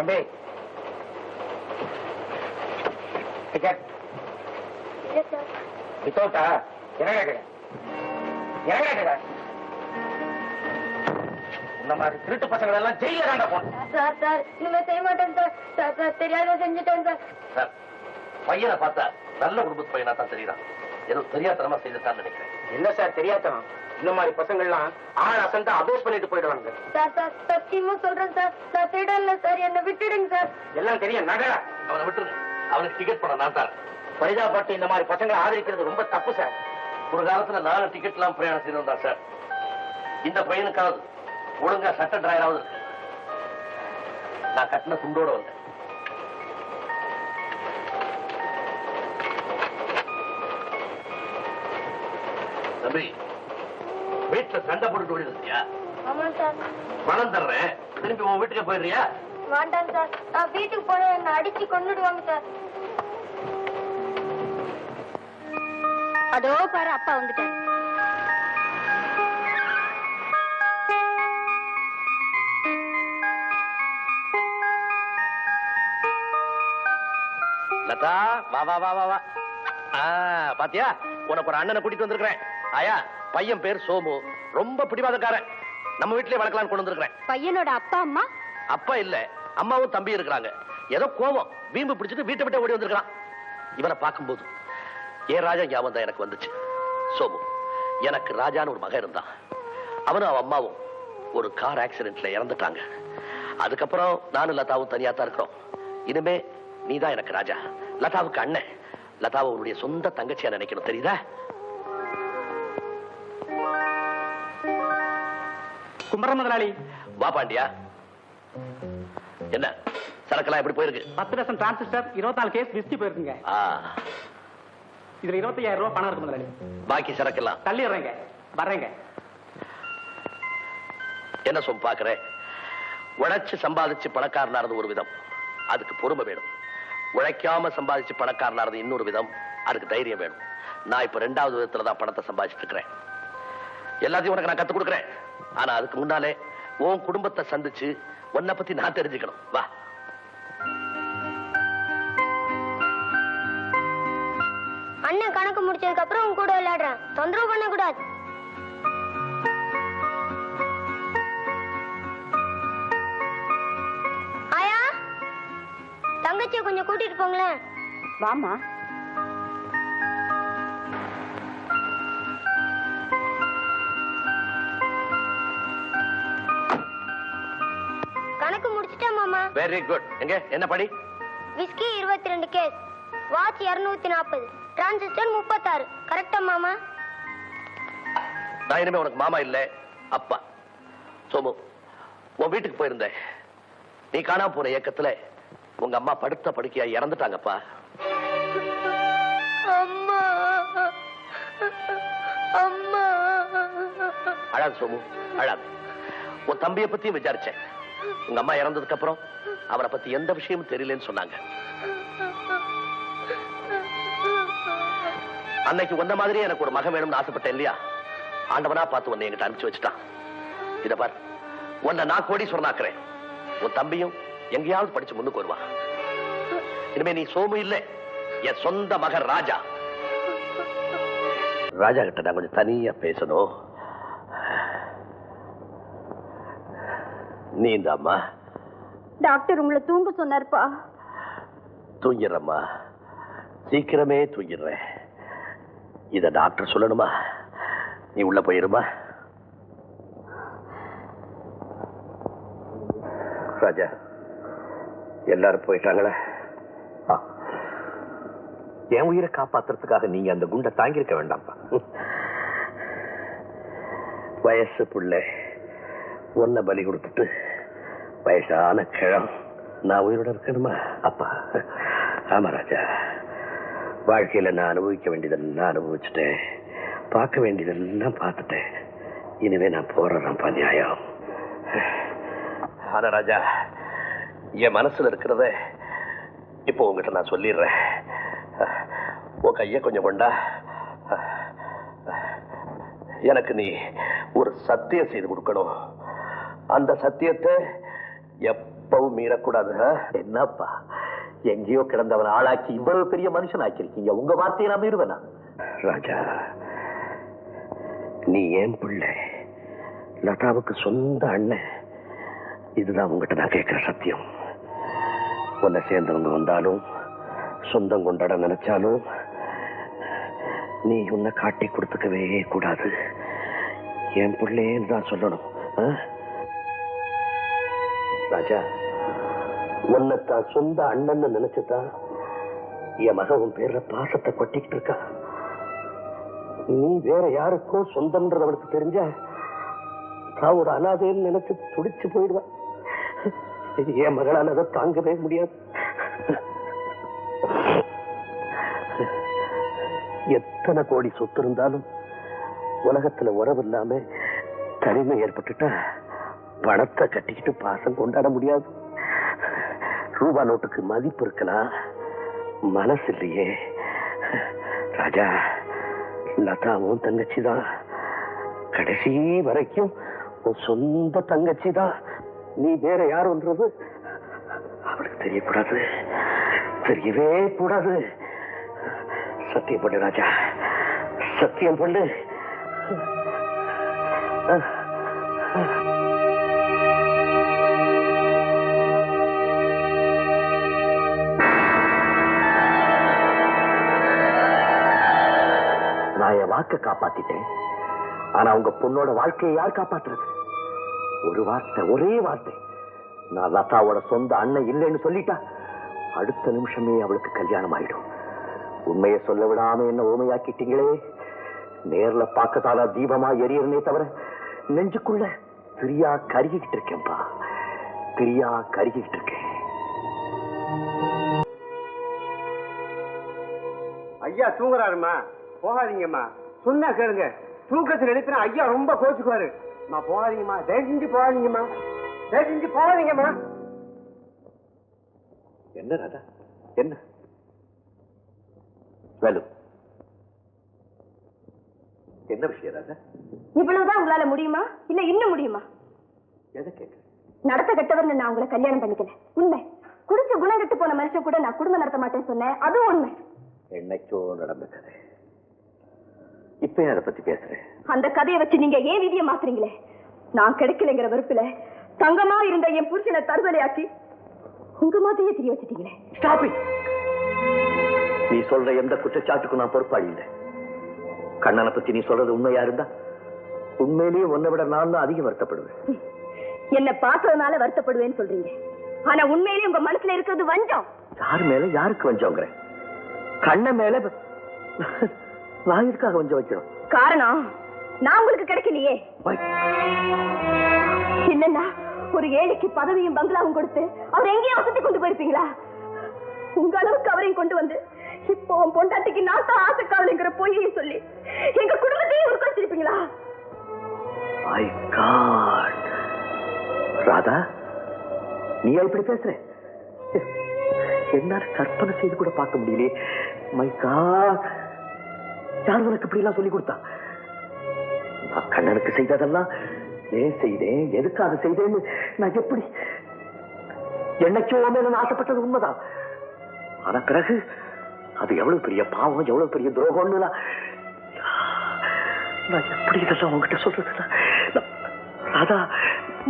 தம்பி டிக்கெட் வித்தோட்டா இறங்க இந்த மாதிரி திருட்டு பசங்களை எல்லாம் ஜெயில தாண்டா போனோம். சார் இனிமே செய்ய மாட்டேன் சார் தெரியாத செஞ்சுட்டேன் சார் பையனை பார்த்தா நல்ல குடும்பத்து பையனா தான் தெரியுறான். ஏதோ தெரியாதனமா செய்துட்டான்னு நினைக்கிறேன். என்ன சார் தெரியாதனம்? இந்த மாதிரி பசங்கள்லாம் ஆள் அசந்தா அபேஸ் பண்ணிட்டு போயிடுவாங்க. சார் சத்தியமா சொல்றேன் சார் திருடல சார், என்ன விட்டுடுங்க சார். எல்லாம் தெரியும் நகை. அவனை விட்டுருங்க. அவனுக்கு டிக்கெட் பண்ண நான் தான். பரிதாபப்பட்டு இந்த மாதிரி பசங்களை ஆதரிக்கிறது ரொம்ப தப்பு சார். ஒரு காலத்துல நானும் டிக்கெட் எல்லாம் பிரயாணம் செய்திருந்தா சார். இந்த பையனுக்காவது ஒழுங்கா சட்ட டிராயராவது இருக்கு. நான் கட்டின துண்டோட வந்தேன். தம்பி வீட்டுல சண்டை போட்டு ஓடியா? ஆமா சார். பணம் தர்றேன், திரும்பி உன் வீட்டுக்கு போயிடுறியா? வேண்டாம் சார், நான் வீட்டுக்கு போன என்ன அடிச்சு கொண்டுடுவாங்க சார். அதோ பாரு அப்பா வந்துட்டாரு. லதா வா வா வா வா வா. பாத்தியா, உனக்கு ஒரு அண்ணனை கூட்டிட்டு வந்திருக்கிறேன். ஆயா, பையன் பேர் சோமு, ரொம்ப பிடிவாதக்காரன். நம்ம வீட்லயே வளர்க்கலாம்னு கொண்டு வந்திருக்கிறேன். பையனோட அப்பா அம்மா? அப்பா இல்ல, அம்மாவும் தம்பி இருக்கிறாங்க. ஏதோ கோவம் வீம்பு பிடிச்சிட்டு வீட்டை விட்டு ஓடி வந்திருக்கான். இவனை பார்க்கும்போது ஏன் ராஜா ஞாபகம் தான் எனக்கு வந்துச்சு. சோமு, எனக்கு ராஜான்னு ஒரு மகன் இருந்தான். அவனும் அவன் அம்மாவும் ஒரு கார் ஆக்சிடென்ட்ல இறந்துட்டாங்க. அதுக்கப்புறம் நானும் லதாவும் தனியா தான் இருக்கிறோம். இனிமே நீதான் எனக்கு ராஜா, லதாவுக்கு அண்ணன். லதாவை உன்னுடைய சொந்த தங்கச்சியா நினைக்கணும், தெரியுதா? கும்பரம் முதலாளி. வா பாண்டியா. என்ன சரக்கெல்லாம் எப்படி போயிருக்கு? 10 டசன் டிரான்சிஸ்டர், 24 கேஸ் விஸ்கி போயிருக்குங்க. இதுல 25,000 ரூபாய் பணம் இருக்கு முதலாளி. பாக்கி சரக்கெல்லாம் தள்ளிடுறேங்க, வர்றேங்க. என்ன சொல் பாக்குறேன்? உழைச்சு சம்பாதிச்சு பணக்காரனானது ஒரு விதம், அதுக்கு பொறுமை வேணும். உழைக்காம சம்பாதிச்சு பணக்காரனானது இன்னொரு விதம், அதுக்கு தைரியம் வேணும். நான் இப்ப 2வது விதத்துல தான் பணத்தை சம்பாதிச்சுட்டு இருக்கிறேன். எல்லாத்தையும் உனக்கு நான் கத்துக் கொடுக்குறேன். ஆனா அதுக்கு முன்னாலே உன் குடும்பத்தை சந்திச்சு உன்னை பத்தி நான் தெரிஞ்சுக்கணும். வா. அண்ணன் கணக்கு முடிச்சதுக்கு அப்புறம் உன் கூட விளையாடுறேன், தொந்தரவு பண்ண கூடாது. ஆயா, தங்கச்சியை கொஞ்சம் கூட்டிட்டு போங்களேன். வாமா. கணக்கு முடிச்சிட்டேன் மாமா. Very good. எங்க என்ன படி? Whisky 22 case, watch 240, transistor 36. கரெக்டா மாமா? நான் இனிமே உனக்கு மாமா இல்ல, அப்பா. சோமு, உன் வீட்டுக்கு போயிருந்தேன். நீ காணாம போன ஏக்கத்துல உங்க அம்மா படுத்த படுக்கையா இறந்துட்டாங்கப்பா. அம்மா அம்மா. அழாது சோமு, அழாது. உன் தம்பியை பத்தியும் விசாரிச்சேன். உங்க அம்மா இறந்ததுக்கு அப்புறம் அவரை பத்தி எந்த விஷயமும் தெரியலன்னு சொன்னாங்க. அன்னைக்கு வந்த மாதிரியே எனக்கு ஒரு மகன் வேணும்னு ஆசைப்பட்டேன் இல்லையா? ஆண்டவனா பார்த்து உன்னை என்கிட்ட அனுப்பிச்சு வச்சுட்டான். இத பார், உன்னை நான் கோடீஸ்வரன் ஆக்குறேன். உன் தம்பியும் எங்கேயாவது படிச்சு முன்னுக்கு வருவான். இனிமே நீ சோமு இல்ல, என் சொந்த மகன் ராஜா. ராஜா கிட்ட நான் கொஞ்சம் தனியா பேசணும். நீ இந்த அம்மா. டாக்டர் உங்களை தூங்க சொன்னார்ப்பா. தூங்கிடுறம்மா, சீக்கிரமே தூங்கிடுறேன். இத டாக்டர் சொல்லணுமா? நீ உள்ள போயிருமா? ராஜா, எல்லாரும் போயிட்டாங்களே. என் உயிரை காப்பாத்துறதுக்காக நீங்க அந்த குண்டை தாங்கியிருக்க வேண்டாம்ப்பா. வயசு புள்ள ஒன்ன பலி கொடுத்துட்டு வயசான கிழம் நான் உயிரோட இருக்கணுமா? அப்பா. ஆமா ராஜா, வாழ்க்கையில நான் அனுபவிக்க வேண்டியதெல்லாம் அனுபவிச்சுட்டேன், பார்க்க வேண்டியதெல்லாம் பார்த்துட்டேன். இனிமே நான் போறேன்ப்பா, நியாயம். ஆனா ராஜா, என் மனசுல இருக்கிறத இப்போ உங்ககிட்ட நான் சொல்லிடுறேன். உன் கைய கொஞ்சம் கொண்டா. எனக்கு நீ ஒரு சத்தியம் செய்து கொடுக்கணும். அந்த சத்தியத்தை இப்பவும் மீறக்கூடாது. என்னப்பா எங்கேயோ கிடந்தவன் ஆளாக்கி இவ்வளவு பெரிய மனுஷன் ஆக்கிருக்கீங்க. உங்க வார்த்தையை நான் மீறுவேனா? ராஜா, நீ ஏன் பிள்ளை, லதாவுக்கு சொந்த அண்ணன். இதுதான் உங்ககிட்ட நான் கேட்கிற சத்தியம். உன்னை சேர்ந்தவங்க வந்தாலும் சொந்தம் கொண்டாட நினைச்சாலும் நீ உன்னை காட்டி கொடுத்துக்கவே கூடாது. என் பிள்ளைன்னு தான் சொல்லணும். ராஜா, உன்னைத்தான் சொந்த அண்ணன் நினைச்சுதான் என் மக உன் பேர்ல பாசத்தை கொட்டிக்கிட்டு இருக்கா. நீ வேற யாருக்கோ சொந்தம்ன்றது அவளுக்கு தெரிஞ்ச நான் ஒரு அனாதைன்னு நினைச்சு துடிச்சு போயிடுவேன். என் மகளால் அதை தாங்கவே முடியாது. எத்தனை கோடி சொத்து இருந்தாலும் உலகத்துல உறவு இல்லாம தனிமை ஏற்பட்டுட்டா பணத்தை கட்டிக்கிட்டு பாசம் கொண்டாட முடியாது. ரூபா நோட்டுக்கு மதிப்பு இருக்கலாம், மனசு இல்லையே. ராஜா, லதாவும் தங்கச்சி தான், கடைசி வரைக்கும் உன் சொந்த தங்கச்சி தான். நீ வேற யாருன்றது அவளுக்கு தெரியக்கூடாது, தெரியவே கூடாது. சத்தியம் பண்ணு ராஜா, சத்தியம் பண்ணு. நான் என் வாக்க காப்பாத்திட்டேன். ஆனா உங்க பொண்ணோட வாழ்க்கையை யார் காப்பாத்துறது? ஒரு வார்த்தை, ஒரே வார்த்தை, நான் லதாவோட சொந்த அண்ணன் இல்லைன்னு சொல்லிட்டா அடுத்த நிமிஷமே அவளுக்கு கல்யாணம் ஆயிடும். உண்மையை சொல்ல விடாம என்ன ஊமையாக்கிட்டீங்களே. நேர்ல பார்க்கத்தால தீபமா எரியறனே தவிர நெஞ்சுக்குள்ள பிரியா கருகிட்டு இருக்கேன்பா, பிரியா கருகிட்டு இருக்கேன். ஐயா தூங்குறாருமா, போகாதீங்கம்மா. சொன்னா கேளுங்க. தூக்கத்தில் எழுப்பினா ஐயா ரொம்ப கோச்சுக்குவாரு. போகாதீங்கம்மா, தயவு செஞ்சு போகாதீங்கம்மா, தயவு செஞ்சு போகாதீங்கம்மா. என்ன ராதா, என்ன வேலு, என்ன விஷயம் ராதா? இவ்வளவுதான் உங்களால முடியுமா இல்ல இன்னும் முடியுமா? எதை கேட்க? நடத்த கட்டவர் நான் உங்களை கல்யாணம் பண்ணிக்கல. உண்மை. குடிச்ச குணம் கெட்டு போன மனுஷன் கூட நான் குடும்பம் நடத்த மாட்டேன்னு சொன்னேன். அதுவும் உண்மை. என்னைக்கோ நடந்த கதை. இப்ப அதை பத்தி பேசுறேன். அந்த கதையை வச்சு நீங்க ஏன் விதியை மாத்துறீங்களே? நான் கிடைக்கலைங்கிற வெறுப்புல தங்கமா இருந்த என் புருஷனை தற்கொலையாக்கி உங்க மாதிரியே தெரிய வச்சுட்டீங்களே. Stop it. நீ சொல்ற எந்த குற்றச்சாட்டுக்கும் நான் பொறுப்பாளி இல்லை. கண்ணனை பத்தி நீ சொல்றது உண்மையா இருந்தா உண்மையிலேயே உன்னை விட நான் தான் அதிகம் வருத்தப்படுவேன். என்ன பார்த்ததுனால வருத்தப்படுவேன்னு சொல்றீங்க. ஆனா உண்மையிலேயே உங்க மனசுல இருக்கிறது வஞ்சம். யார் மேல யாருக்கு வஞ்சோங்கிற? கண்ணன் மேல நான் எதுக்காக வஞ்சம் வைக்கணும்? காரணம் நான் உங்களுக்கு கிடைக்கலையே. இல்லன்னா ஒரு ஏழைக்கு பதவியும் பங்களாவும் கொடுத்து அவர் எங்கேயும் வசதி கொண்டு போயிருப்பீங்களா? உங்க அளவுக்கு அவரையும் கொண்டு வந்து இப்போ பொண்டாட்டிக்கு நான் தான் ஆசைக்காவலைங்கிற பொய்யை சொல்லி எங்க குடும்பத்தையும் உருக்கொச்சிருப்பீங்களா? My God. ராதா, நீ இப்படி பேசுற? என்னால கற்பனை செய்து கூட பார்க்க முடியலையே. மை காட், யார் உனக்கு இப்படி எல்லாம் சொல்லி கொடுத்தா? நான் கண்ணனுக்கு செய்ததெல்லாம் ஏன் செய்தேன், எதுக்காக செய்தேன்னு நான் எப்படி என்னைக்கோ நான் ஆசைப்பட்டது உண்மைதான். ஆனா பிறகு அது எவ்வளவு பெரிய பாவம், எவ்வளவு பெரிய துரோகம்னு நான் எப்படி இதெல்லாம் உங்ககிட்ட சொல்றது? ராதா,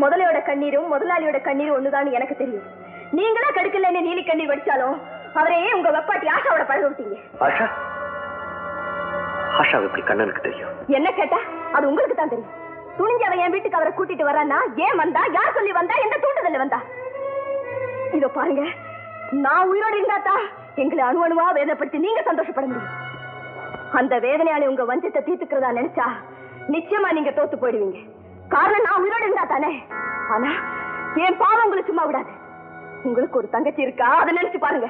முதலையோட கண்ணீரும் முதலாளியோட கண்ணீரும் ஒண்ணுதான் எனக்கு தெரியும். நீங்களா கடுக்கலன்னு நீலி கண்ணீர் வடிச்சாலும் அவரையே உங்க வெப்பாட்டி ஆஷாவோட பழக விட்டீங்க. ஆஷா? ஆஷா எப்படி கண்ணனுக்கு தெரியும்? என்ன கேட்டா அது உங்களுக்கு தான் தெரியும். துணிஞ்சு அவன் என் வீட்டுக்கு அவரை கூட்டிட்டு வரான்னா ஏன் வந்தா, யார் சொல்லி வந்தா, எந்த தூண்டுதல்ல வந்தா? இதோ பாருங்க, நான் உயிரோடு இருந்தாத்தா எங்களை அணு அணுவா வேதனைப்படுத்தி நீங்க சந்தோஷப்பட முடியும். அந்த வேதனையால உங்க வஞ்சத்தை தீர்த்துக்கிறதா நினைச்சா நிச்சயமா நீங்க தோத்து போயிடுவீங்க. காரணம் நான் உயிரோடு இருந்தா தானே. ஆனா என் பாவம் உங்களை சும்மா விடாது. உங்களுக்கு ஒரு தங்கச்சி இருக்கா, அதை நினைச்சு பாருங்க.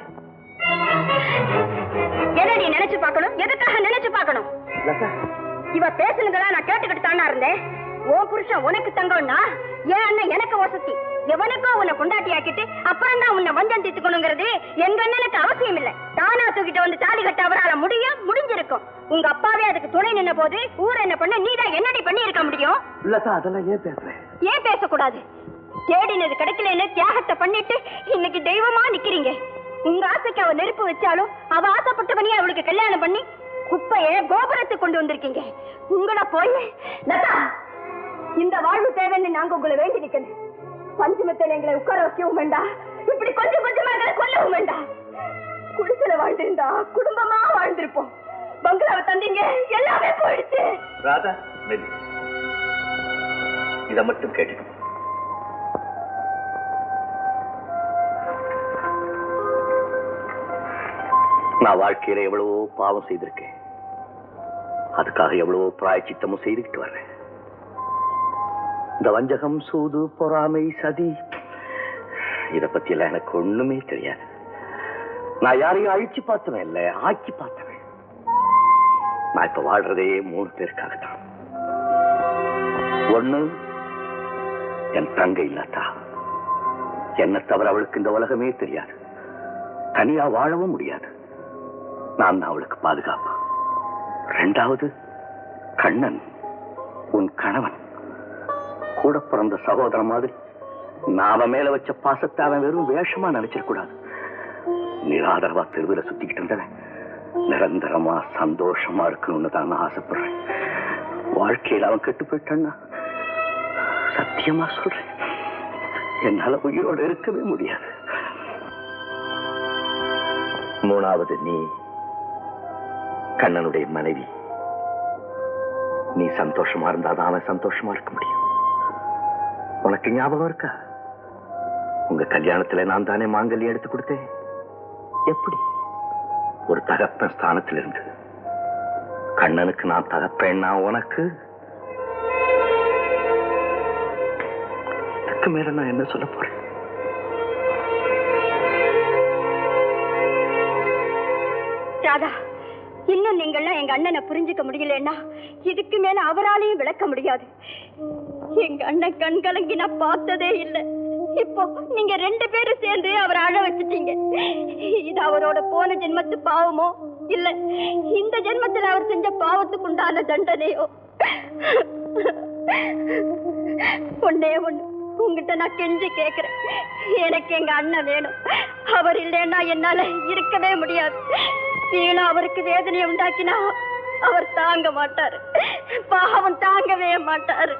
எதை நீ நினைச்சு பார்க்கணும்? எதுக்காக நினைச்சு பார்க்கணும்? இவ பேசுனதெல்லாம் நான் கேட்டுக்கிட்டு தானா இருந்தேன். ஓ புருஷன் உனக்கு தங்கம்னா என் அண்ணன் எனக்கு வசதி. எவனுக்கோ உன்னை கொண்டாட்டி ஆக்கிட்டு அப்புறம் தான் உன்னை வஞ்சம் தீர்த்துக்கணுங்கிறது எங்க அண்ணனுக்கு அவசியம் இல்லை. தானா தூக்கிட்டு வந்து தாலி கட்ட அவரால் முடிஞ்சிருக்கும். உங்க அப்பாவே அதுக்கு துணை நின்ன போது ஊர் என்ன பண்ண நீதான் என்னடி பண்ணி இருக்க முடியும்? அதெல்லாம் ஏன் பேசுறேன்? ஏன் பேசக்கூடாது? தேடினது கிடைக்கலன்னு தியாகத்தை பண்ணிட்டு இன்னைக்கு தெய்வமா நிக்கிறீங்க. உங்க ஆசைக்கு அவ நெருப்பு வச்சாலும் அவ ஆசைப்பட்டவனே அவளுக்கு கல்யாணம் பண்ணி குப்பைய கோபுரத்தை கொண்டு வந்திருக்கீங்க. உங்கள போய் லதா, இந்த வாழ்வு தேவைன்னு நாங்க உங்களை வேண்டி நிக்கணும். பஞ்சமத்தில் எங்களை உட்கார வைக்கவும் வேண்டாம், இப்படி கொஞ்சம் கொஞ்சமா எங்களை கொல்லவும் வேண்டாம். குடிசையில வாழ்ந்திருந்தா குடும்பமா வாழ்ந்திருப்போம். பங்களாவை தந்தீங்க, எல்லாமே போயிடுச்சு. ராதா, இத மட்டும் கேட்டு நான் வாழ்க்கையில எவ்வளவோ பாவம் செய்திருக்கேன். அதுக்காக எவ்வளவோ பிராயச்சித்தமும் செய்துக்கிட்டு வர்றேன். இந்த வஞ்சகம், சூது, பொறாமை, சதி இத பத்தி எல்லாம் எனக்கு ஒண்ணுமே தெரியாது. நான் யாரையும் அழிச்சு பார்த்தவன் இல்ல, ஆக்கி பார்த்தவன். நான் இப்ப வாழ்றதே 3 பேருக்காகத்தான். ஒண்ணு, என் தங்கை இல்லாதா. என்ன தவிர அவளுக்கு இந்த உலகமே தெரியாது. தனியா வாழவும் முடியாது. நான் தான் அவளுக்கு பாதுகாப்பு. 2வது, கண்ணன், உன் கணவன். கூட பிறந்த சகோதரன் மாதிரி நாம மேல வச்ச பாசத்தை அவன் வெறும் வேஷமா நினைச்சிடக்கூடாது. நிராதரவா தெருவில் சுத்திக்கிட்டு இருந்தவன் நிரந்தரமா சந்தோஷமா இருக்கணும்னு தான் நான் ஆசைப்படுறேன். வாழ்க்கையில் அவன் கெட்டு போயிட்டான்னா சத்தியமா சொல்றேன், என்னால உயிரோடு இருக்கவே முடியாது. 3வது, நீ கண்ணனுடைய மனைவி. நீ சந்தோஷமா இருந்தாதான் அவன் சந்தோஷமா இருக்க முடியும். உனக்கு ஞாபகம் இருக்கா, உங்க கல்யாணத்துல நான் தானே மாங்கல்யம் எடுத்து கொடுத்தேன். எப்படி? ஒரு தகப்பன் ஸ்தானத்தில் இருந்து. கண்ணனுக்கு நான் தகப்பேன்னா உனக்கு இதுக்கு மேல நான் என்ன சொல்ல போறேன்? ராதா, இன்னும் நீங்கள்லாம் எங்க அண்ணனை புரிஞ்சுக்க முடியலன்னா இதுக்கு மேல அவராலையும் விளக்க முடியாது. எங்க அண்ணன் கண் கலங்கி நான் பார்த்ததே இல்லை. இப்போ நீங்க 2 பேரும் சேர்ந்து அவரை அழ வச்சுட்டீங்க. இது அவரோட போன ஜென்மத்து பாவமோ இல்ல இந்த ஜென்மத்தில் அவர் செஞ்ச பாவத்துக்கு உண்டான தண்டனையோ? ஒன்னே ஒண்ணு உங்ககிட்ட நான் கெஞ்சி கேக்குறேன், எனக்கு எங்க அண்ணன் வேணும். அவர் இல்லைன்னா என்னால இருக்கவே முடியாது. வீணா அவருக்கு வேதனையை உண்டாக்கினா அவர் தாங்க மாட்டாரு, பாவம் தாங்கவே மாட்டாரு.